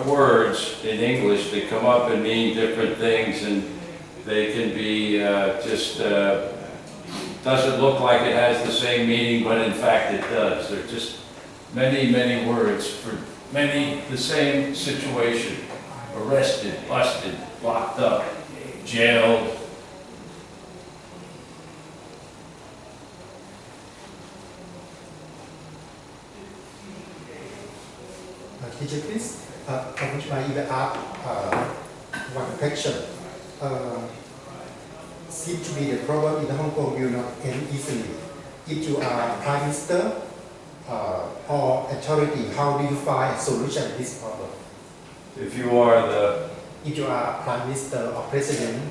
words in English that come up and mean different things, and they can be doesn't look like it has the same meaning, but in fact it does. There are just many, many words for the same situation. Arrested, busted, locked up, jailed. Teacher, please, I would like to ask one question. Seems to be the problem in Hong Kong will not end easily. If you are Prime Minister or authority, how do you find a solution to this problem? If you are Prime Minister or President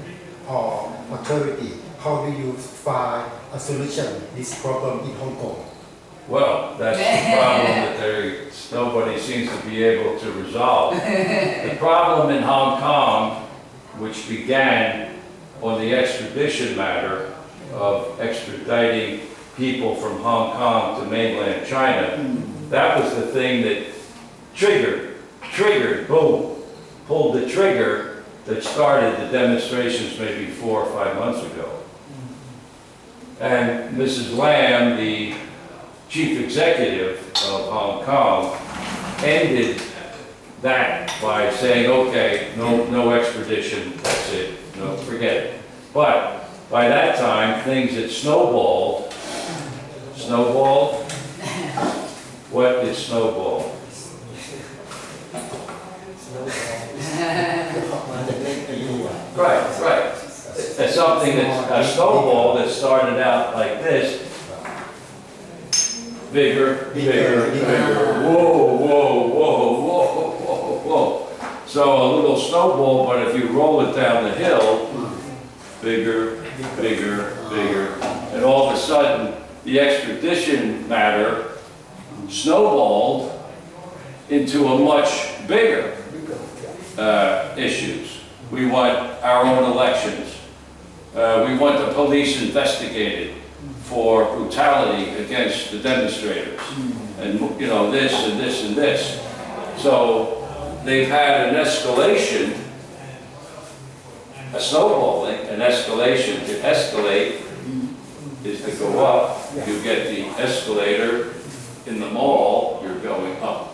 or authority, how do you find a solution to this problem in Hong Kong? Well, that's the problem that nobody seems to be able to resolve. The problem in Hong Kong, which began on the extradition matter of extraditing people from Hong Kong to mainland China, that was the thing that triggered, boom, pulled the trigger that started the demonstrations maybe 4 or 5 months ago. And Mrs. Lam, the chief executive of Hong Kong, ended that by saying, okay, no extradition, that's it, no, forget it. But by that time, things had snowballed. Snowballed? What is snowball? Right. It's something that's a snowball that started out like this. Bigger. Whoa. So a little snowball, but if you roll it down the hill, bigger. And all of a sudden, the extradition matter snowballed into a much bigger issues. We want our own elections. We want the police investigated for brutality against the demonstrators, and this and this and this. So they've had an escalation, a snowballing, an escalation. To escalate is to go up. You get the escalator in the mall, you're going up.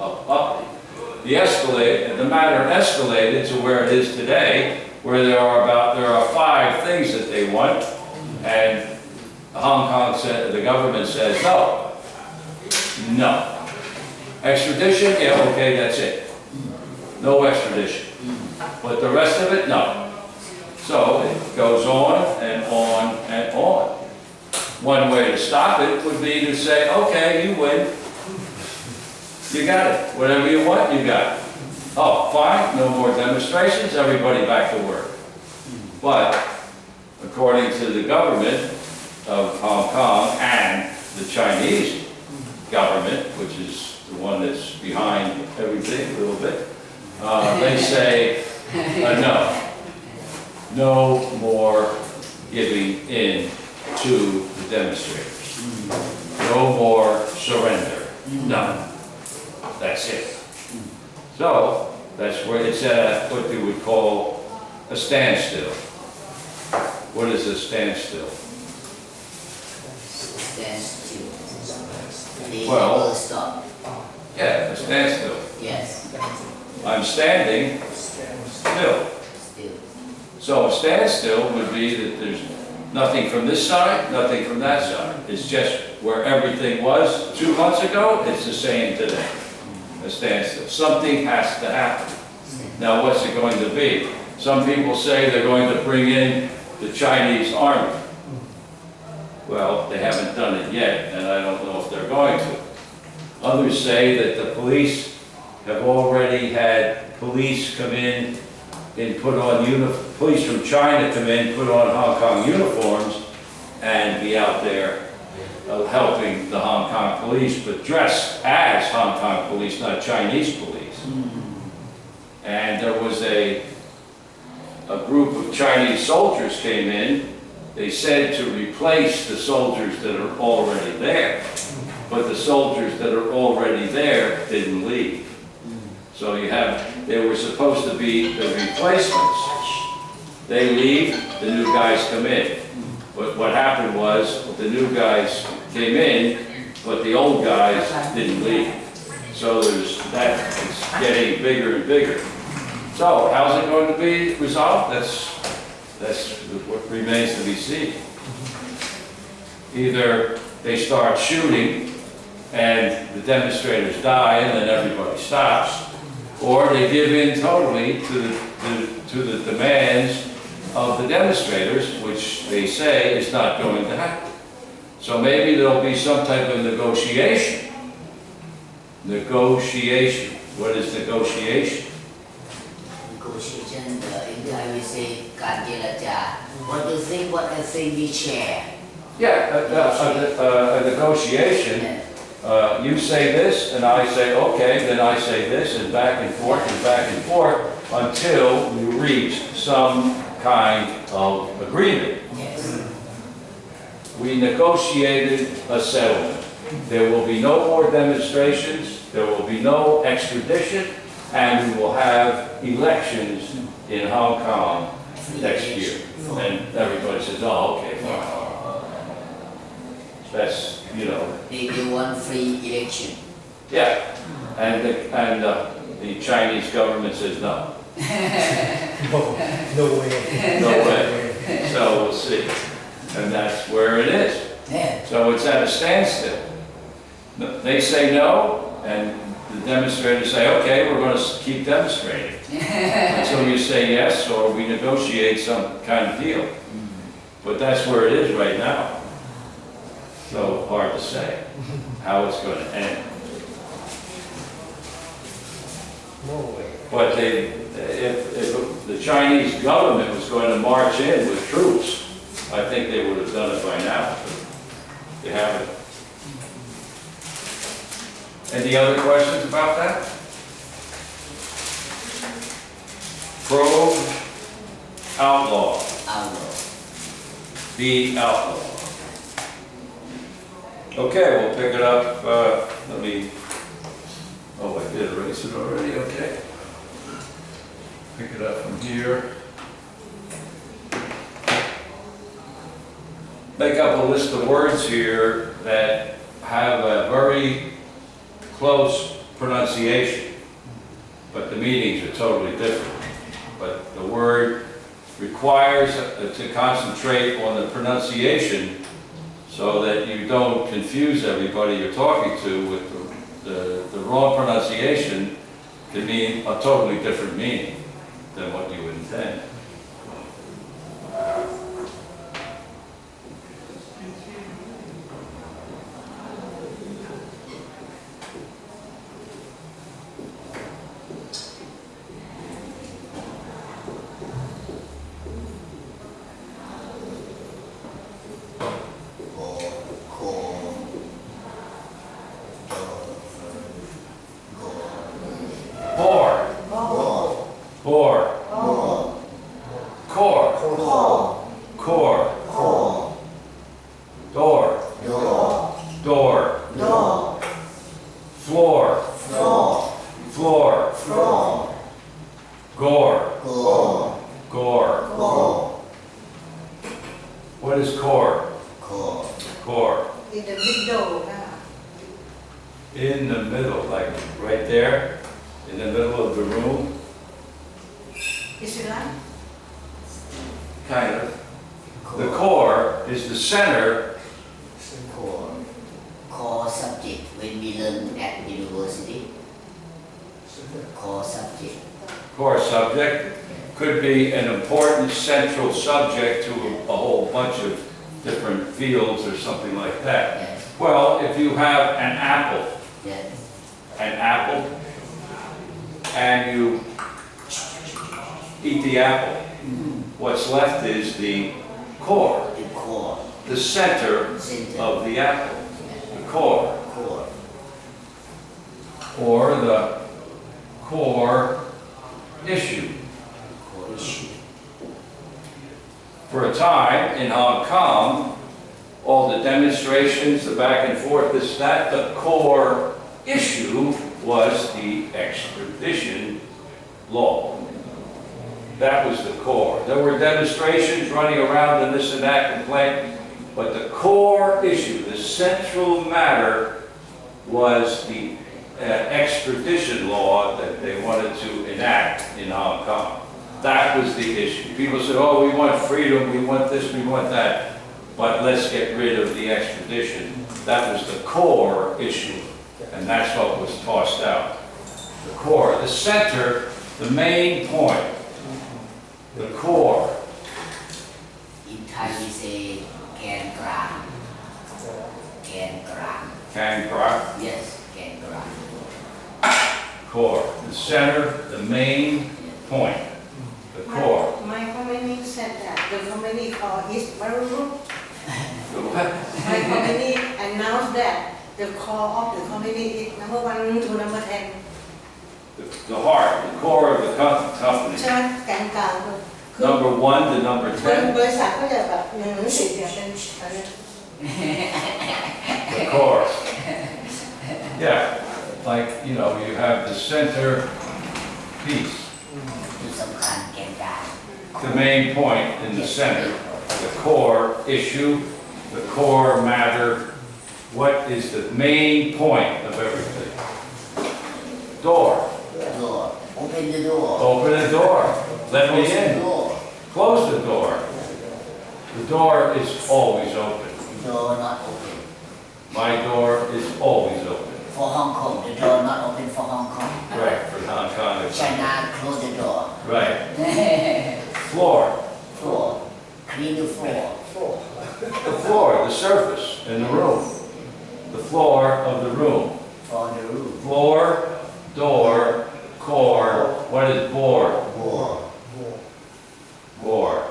The matter escalated to where it is today, where there are 5 things that they want, and Hong Kong said, the government says no. Extradition, yeah, okay, that's it. No extradition. But the rest of it, no. So it goes on and on and on. One way to stop it would be to say, okay, you win. You got it. Whatever you want, you got it. Oh, fine, no more demonstrations, everybody back to work. But according to the government of Hong Kong and the Chinese government, which is the one that's behind everything a little bit, they say, no more giving in to the demonstrators. No more surrender. None. That's it. So that's where it's at what they would call a standstill. What is a standstill? Well, stop. Yeah, a standstill. Yes. I'm standing still. So a standstill would be that there's nothing from this side, nothing from that side. It's just where everything was 2 months ago, it's the same today. A standstill. Something has to happen. Now what's it going to be? Some people say they're going to bring in the Chinese army. Well, they haven't done it yet, and I don't know if they're going to. Others say that the police have already had police come in and put on police from China come in, put on Hong Kong uniforms, and be out there helping the Hong Kong police, but dressed as Hong Kong police, not Chinese police. And there was a group of Chinese soldiers came in. They said to replace the soldiers that are already there, but the soldiers that are already there didn't leave. So you have they were supposed to be the replacements. They leave, the new guys come in. But what happened was, the new guys came in, but the old guys didn't leave. So there's that, it's getting bigger and bigger. So how's it going to be resolved? That's what remains to be seen. Either they start shooting and the demonstrators die and then everybody stops, or they give in totally to the demands of the demonstrators, which they say is not going to happen. So maybe there'll be some type of negotiation. Negotiation. What is negotiation? Negotiation, in Thai we say การเจรจา What do you think? What I think we share. Yeah, a negotiation. You say this, and I say okay, then I say this, and back and forth until you reach some kind of agreement. Yes. We negotiated a settlement. There will be no more demonstrations, there will be no extradition, and we will have elections in Hong Kong next year. And everybody says, oh, okay, fine. That's, you know. They want free election. Yeah, and the Chinese government says no. No way. No way. So we'll see. And that's where it is. Yeah. So it's at a standstill. They say no, and the demonstrators say, okay, we're going to keep demonstrating until you say yes, or we negotiate some kind of deal. But that's where it is right now. So hard to say how it's going to end. No way. But if the Chinese government was going to march in with troops, I think they would have done it by now. They haven't. Any other questions about that? Probe, outlaw, be outlaw. Okay, we'll pick it up. Let me. Oh, I did erase it already. Okay. Pick it up from here. Make up a list of words here that have a very close pronunciation, but the meanings are totally different. But the word requires to concentrate on the pronunciation so that you don't confuse everybody you're talking to with the wrong pronunciation can mean a totally different meaning than what you intend. What is core? Core. In the middle. In the middle, like right there, in the middle of the room. Is it like? Kind of. The core is the center. Core subject when we learn at university. Core subject. Core subject could be an important central subject to a whole bunch of different fields or something like that. Yes. Well, if you have an apple, Yes. And you eat the apple, what's left is the core, The core. the center of the apple, the core, Core. or the core issue. Core issue. For a time in Hong Kong, all the demonstrations, the back and forth, this, that, the core issue was the extradition law. That was the core. There were demonstrations running around and this and that complaint, but the core issue, the central matter, was the extradition law that they wanted to enact in Hong Kong. That was the issue. People said, oh, we want freedom, we want this, we want that, but let's get rid of the extradition. That was the core issue, and that's what was tossed out. The core, the center, the main point, the core. In Thai we say can grang. Can grang. Can grab, Yes, can grang. core, the center, the main point, the core. My company said that the company called is Maryknoll. My company announced that the core of the company is number 1 to number 10. The heart, the core of the company. ใช่ไหมแกนกลางคือ Number 1 to number บ 10, ริษัทก็จะแบบ1 ถึง 10เนี่ยเป็นอะไร the core. Yeah, like, you know, you have the center piece, จุดสำคัญแกนกลาง the main point in the center, the core issue, the core matter. What is the main point of everything? Door. Door. Open the door. Open the door. Let me Close the in. door. Close the door. The door is always open. Door not open. My door is always open. For Hong Kong, the door not open for Hong Kong. Right, for Hong Kong. it's- China close the door. Right. Floor. Floor. Clean the floor. The floor, the surface in the room. The floor of the room. For the roof. Floor, door, core. What is bore? Wall. Bore.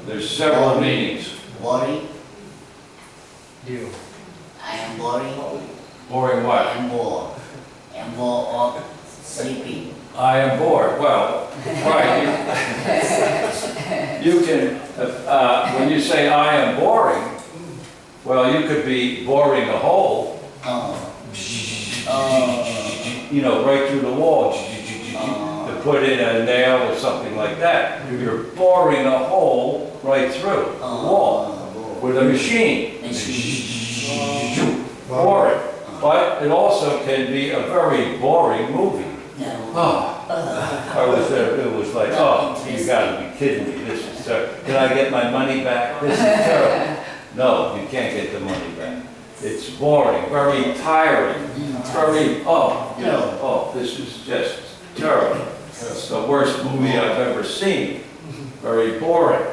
There's several meanings. Worry. Deal. I am boring. Boring what? I'm bored. I'm bored of sleeping. I am bored. Well, right. You can, when you say I am boring, well, you could be boring a hole, you know, right through the wall, to put in a nail or something like that. You're boring a hole right through the wall with a machine. Boring. But it also can be a very boring movie. Oh, I was there, it was like, oh, you gotta be kidding me, this is terrible. Can I get my money back? This is terrible. No, you can't get the money back. It's boring, very tiring, very, you know, this is just terrible. It's the worst movie I've ever seen. Very boring.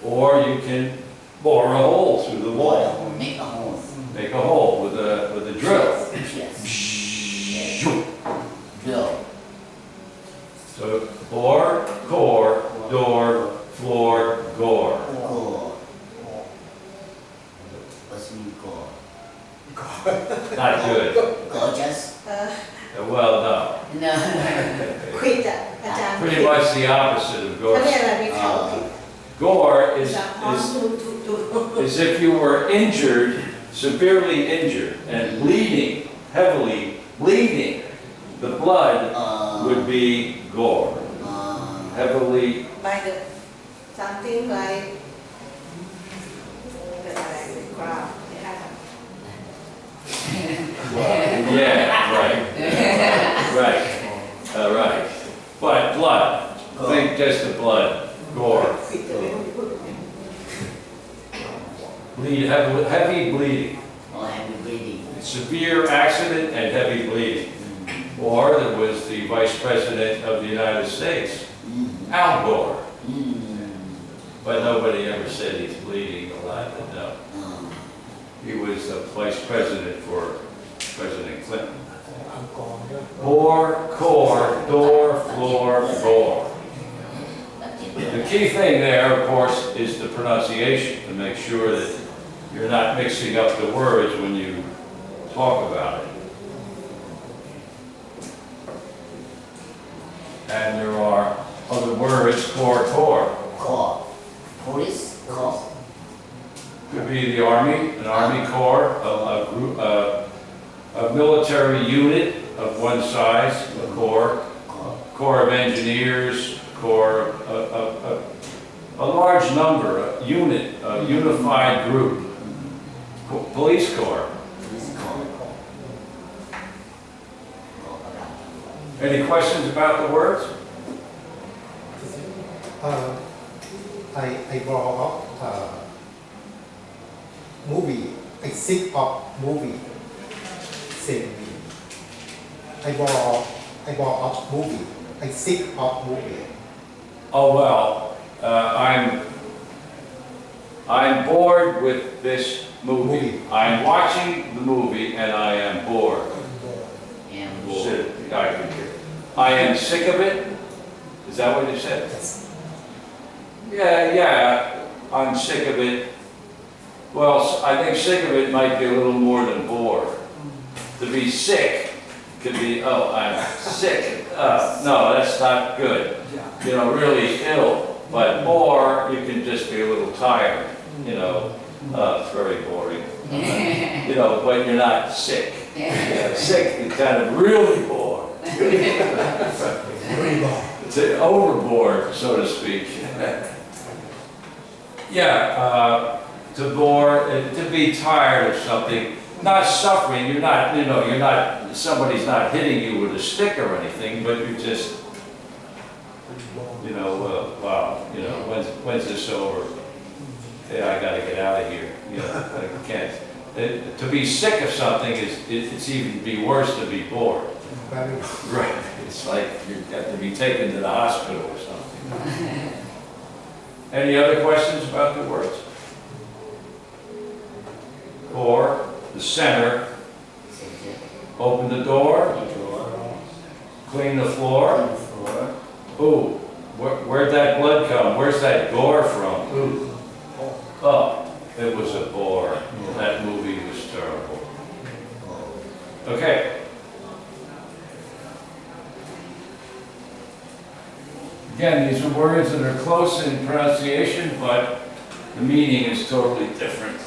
Or you can bore a hole through the wall. Make a hole. Make a hole with a drill. Yes. Drill. So bore, core, door, floor, gore. Gore. What's mean gore? Not good. Gorgeous? Well, no. No. ควิดอ่ะอาจารย์ Pretty much the opposite of เขาเรียก gore. อะไรมีเขาผิด Gore จะ is if you were injured, severely injured, and bleeding, heavily bleeding. The blood would be gore. Heavily. by the something like อะไรกราฟ Yeah, right. Right. Right. But blood. Think just the blood. Gore. Bleed, heavy bleeding. Or heavy bleeding. Severe accident and heavy bleeding. Or there was the Vice President of the United States, Al Gore. But nobody ever said he's bleeding a lot, but no. He was the Vice President for President Clinton. Bore, core, door, floor, gore. The key thing there, of course, is the pronunciation, to make sure that you're not mixing up the words when you talk about it. And there are other words, core. Corps. Police. Corps. Could be the Army, an Army Corps, a group, a military unit of one size, a corps. Corps of Engineers, Corps, a large number, a unit, a unified group, police corps. Any questions about the words? I draw up movie. I think of movie. Same me. I draw up movie. I think of movie. Oh well, I'm bored with this movie. I'm watching the movie and I am bored. I am sick of it. Is that what you said? Yes. Yeah, I'm sick of it. Well, I think sick of it might be a little more than bored. To be sick could be, oh, I'm sick. No, that's not good. You know, really ill. But more, you can just be a little tired. You know, it's very boring. You know, but you're not sick. Sick, you're kind of really bored. It's overboard, so to speak. Yeah, to bore, to be tired of something, not suffering. You're not, you know, you're not. Somebody's not hitting you with a stick or anything, but you're just, you know, wow, you know, when's this over? Yeah, I got to get out of here. You know, I can't. To be sick of something it's even be worse to be bored. Right. It's like you have to be taken to the hospital or something. Any other questions about the words? Or the center. Open the door. Clean the floor. Ooh, where'd that blood come? Where's that gore from? Ooh. Oh, it was a bore. That movie was terrible. Okay. Again, these are words that are close in pronunciation, but the meaning is totally different.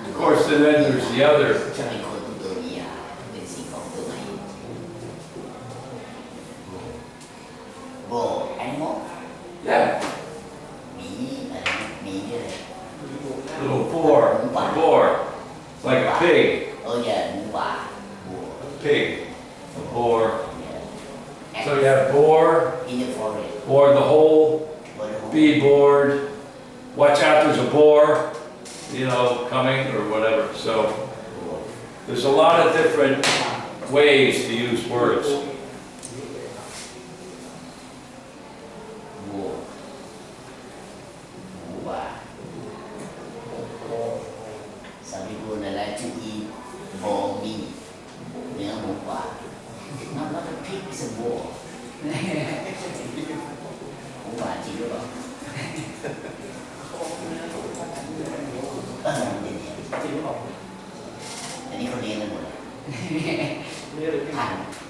Of course, then there's the other. Yeah. Little boar, like a pig. Oh yeah, Pig, a boar. So you have boar, in the forest. board the hole, be bored, watch out, there's a boar, you know, coming or whatever. So there's a lot of different ways to use words. Some people they like to eat boar meat. Not a pig, it's a boar. Anh đi không điên lên một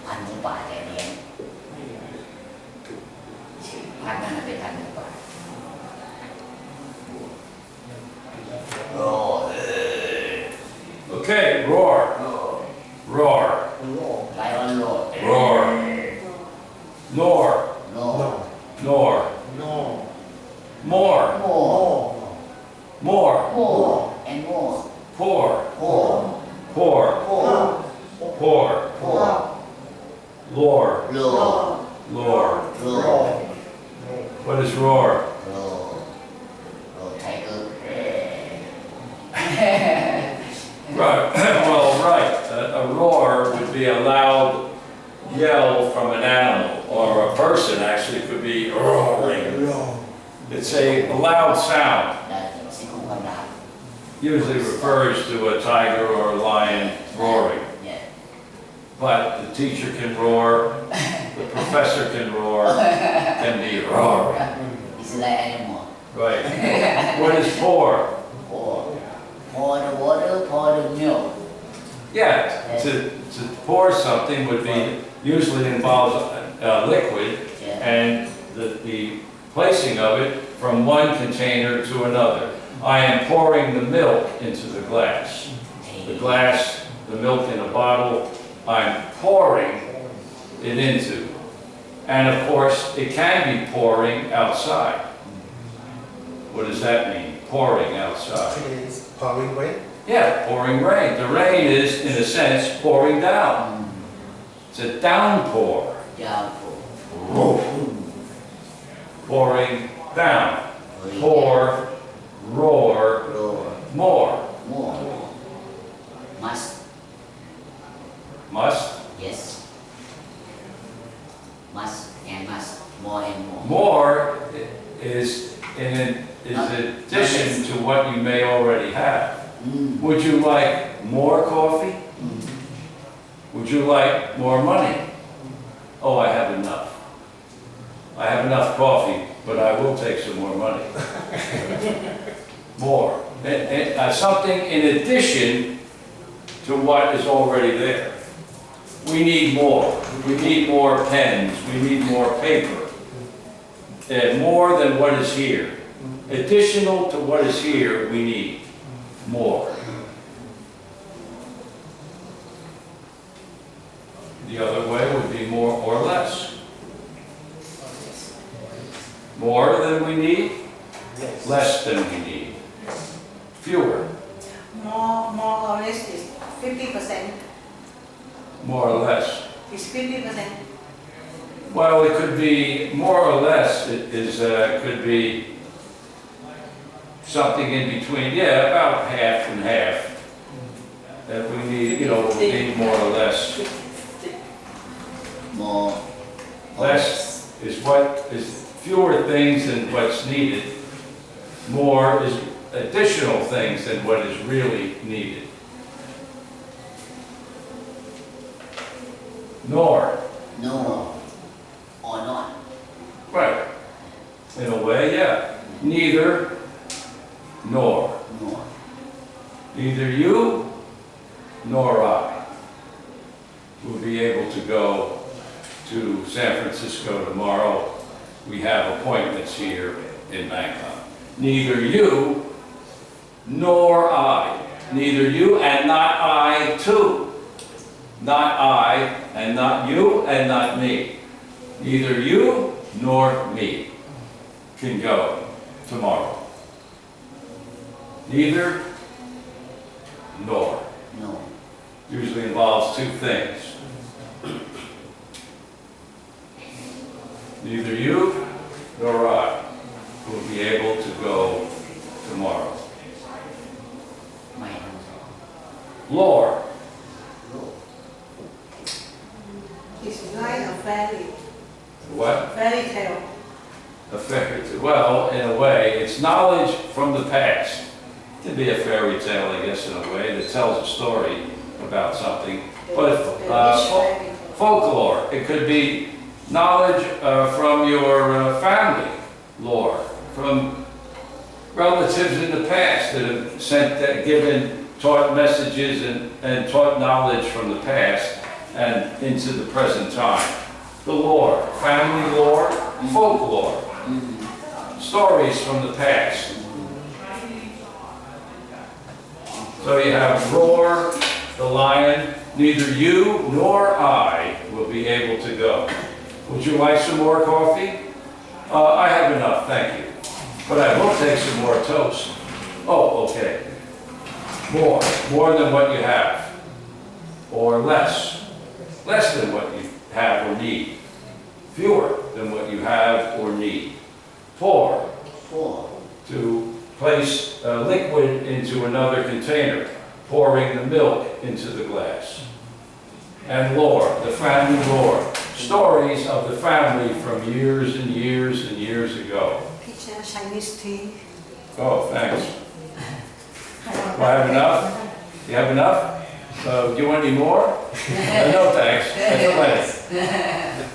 Thành một bà kẻ điên. Thành là cái thành một bà. Okay, roar. Roar. Lion roar. Roar. Nor. Roar. Nor. No. More. More. More. More. And more. Pour. Pour. Pour. Pour. Pour. Pour. Lore. Roar. Lore. Roar. What is roar? Roar. Roar. Tiger. Right. Well, right. A roar would be a loud yell from an animal, or a person actually could be roaring. It's a loud sound. Usually refers to a tiger or a lion roaring. Yeah. But the teacher can roar, the professor can roar, can be roaring. It's like animal. Right. What is pour? Pour. Pour the water, pour the milk. Yeah, to pour something would be, usually involves liquid, Yeah. and the placing of it from one container to another. I am pouring the milk into the glass. The glass, the milk in a bottle, I'm pouring it into. And of course, it can be pouring outside. What does that mean? Pouring outside. It is pouring rain. Yeah, pouring rain. The rain is, in a sense, pouring down. It's a downpour. Pouring down. Pour, roar, more. Must. Must. Yes. Must and must. More and more. More is in addition to what you may already have. Would you like more coffee? Would you like more money? Oh, I have enough. I have enough coffee, but I will take some more money. More. Something in addition to what is already there. We need more. We need more pens. We need more paper. More than what is here. Additional to what is here, we need more. The other way would be more or less. More than we need, less than we need. Fewer. More or less is 50%. More or less. It's 50%. Well, it could be more or less. Could be something in between. Yeah, about half and half. That we need, we need more or less. More. Less is what is fewer things than what's needed. More is additional things than what is really needed. Nor. No. Or not. Right. In a way, yeah. Neither nor. Nor. Neither you nor I will be able to go to San Francisco tomorrow. We have appointments here in Bangkok. Neither you nor I. Neither you and not I too. Not I and not you and not me. Neither you nor me can go tomorrow. Neither nor. No. Usually involves two things. Neither you nor I will be able to go tomorrow. Lore. It's like a fairy. What? Fairy tale. A fairy tale. Well, in a way, it's knowledge from the past. It can be a fairy tale, I guess, in a way, that tells a story about something. But folklore, it could be knowledge from your family lore, from relatives in the past that have taught messages and taught knowledge from the past and into the present time. The lore, family lore, folklore, stories from the past. So you have Roar, the lion. Neither you nor I will be able to go. Would you like some more coffee? I have enough, thank you. But I will take some more toast. Oh, okay. More than what you have. Or less than what you have or need. Fewer than what you have or need. Pour. To place liquid into another container, pouring the milk into the glass. And lore, the family lore. Stories of the family from years and years and years ago. Teacher, Chinese tea. Oh, thanks. Do I have enough? You have enough? Do you want any more? No, thanks. That's plenty.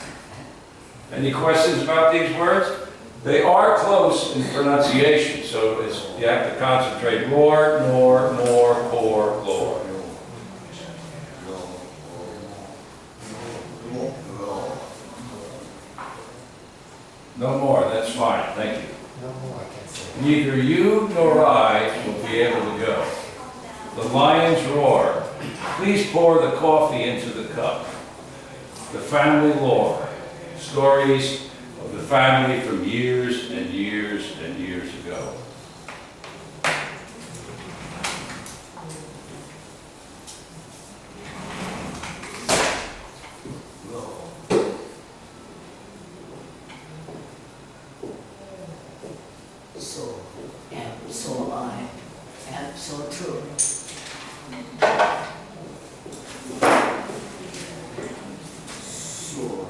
Any questions about these words? They are close in pronunciation, so you have to concentrate. Roar, nor, more, pour, lore. No more, that's fine, thank you. No more I can say. neither you nor I will be able to go. The lions roar. Please pour the coffee into the cup. The family lore. Stories of the family from years and years and years ago. So am, so I am, so true. So.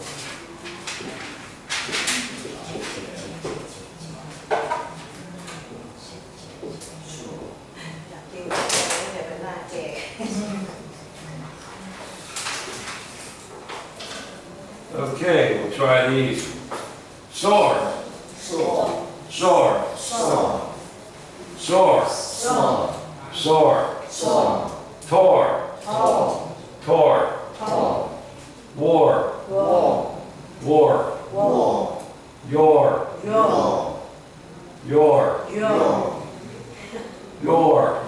Okay, we'll try these. Soar. So. Soar. So. Soar. So. Soar. So. Tor. To. Tor. To. War. War. War. War. Your. Yo. Your. Yo. Your.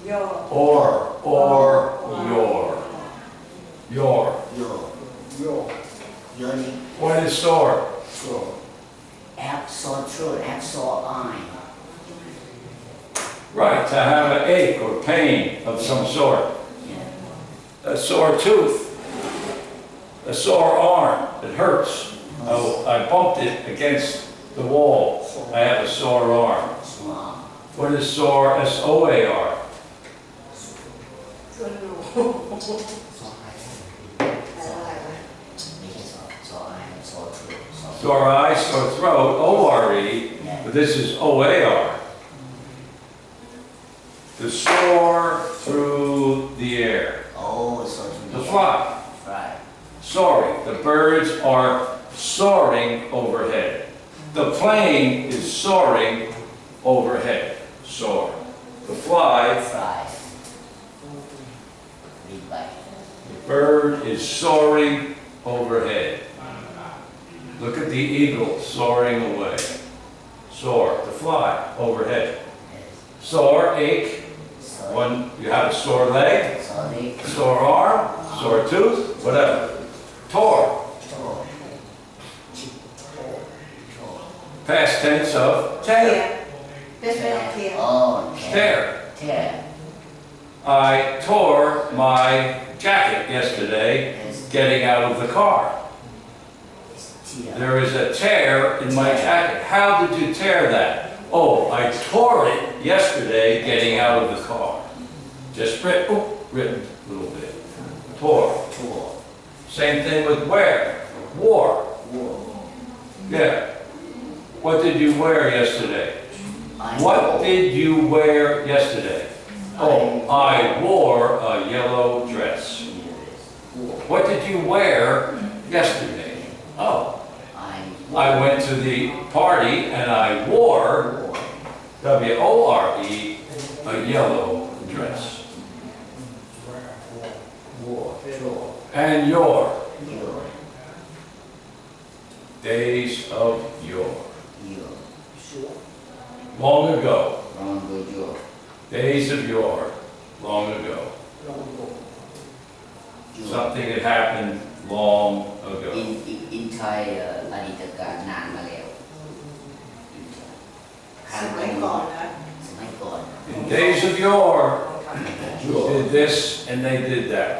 Yo. Or. Your. Your. Yo. Yo. Yoni. What is soar? So. App so true. App so I. Right, to have an ache or pain of some sort. A sore tooth. A sore arm. It hurts. Oh, I bumped it against the wall. I have a sore arm. What is sore? S-O-A-R. Sore eye, sore throat, O-R-E, but this is O-A-R. To soar through the air. Oh, so To fly. Right. Soaring. The birds are soaring overhead. The plane is soaring overhead. Soar. To fly, Fry. Read by. the bird is soaring overhead. Look at the eagle soaring away. Soar. To fly overhead. Sore, ache. Sorry. One, you have a sore leg, Sorry. sore arm, sore tooth, whatever. Tore. To. Past tense of tear. That's very clear. Oh, Tear. Tear. I tore my jacket yesterday getting out of the car. Tear. There is a tear in my jacket. How did you tear that? Oh, I tore it yesterday getting out of the car. Just ripped a little bit. Tore. Tour. Same thing with wear. Wore. War. Yeah. What did you wear yesterday? I What wore. did you wear yesterday? Oh, I wore a yellow dress. War. What did you wear yesterday? Oh, I went to the party and I wore, War. W-O-R-E, a yellow dress. War. War. And your, Your. days of yore. Your. Long ago, Wrong your. days of yore, long ago. Your. Something had happened long ago. In Thai อดีตการนานมาแล้ว สมัยก่อนนะ สมัยก่อน In days of yore, you did this and they did that.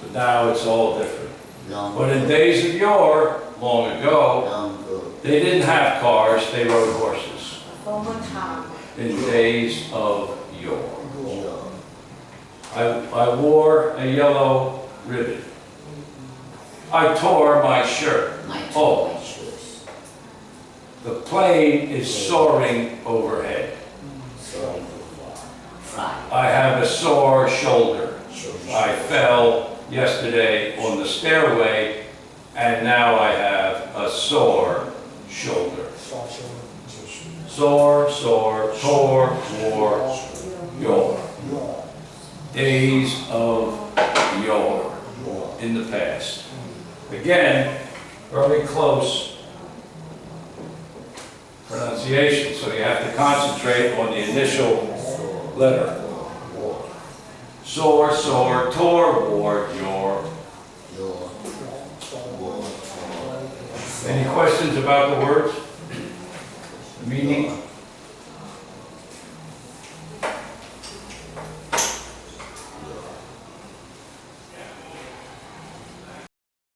But now it's all different. Long But in days of yore, long ago, long ago. they didn't have cars, they rode horses. former time In days of yore. Your. I wore a yellow ribbon. I tore my shirt. My Oh, my shoes. the plane is soaring overhead. Sorry. Fly. I have a sore shoulder. Shoes. I fell yesterday on the stairway, and now I have a sore shoulder. Sore, tore, wore, yore. Days of yore in the past. Again, very close pronunciation. pronunciation, so you have to concentrate on the initial letter. Sore, sore, tore, wore, your. Your. Any questions about the words?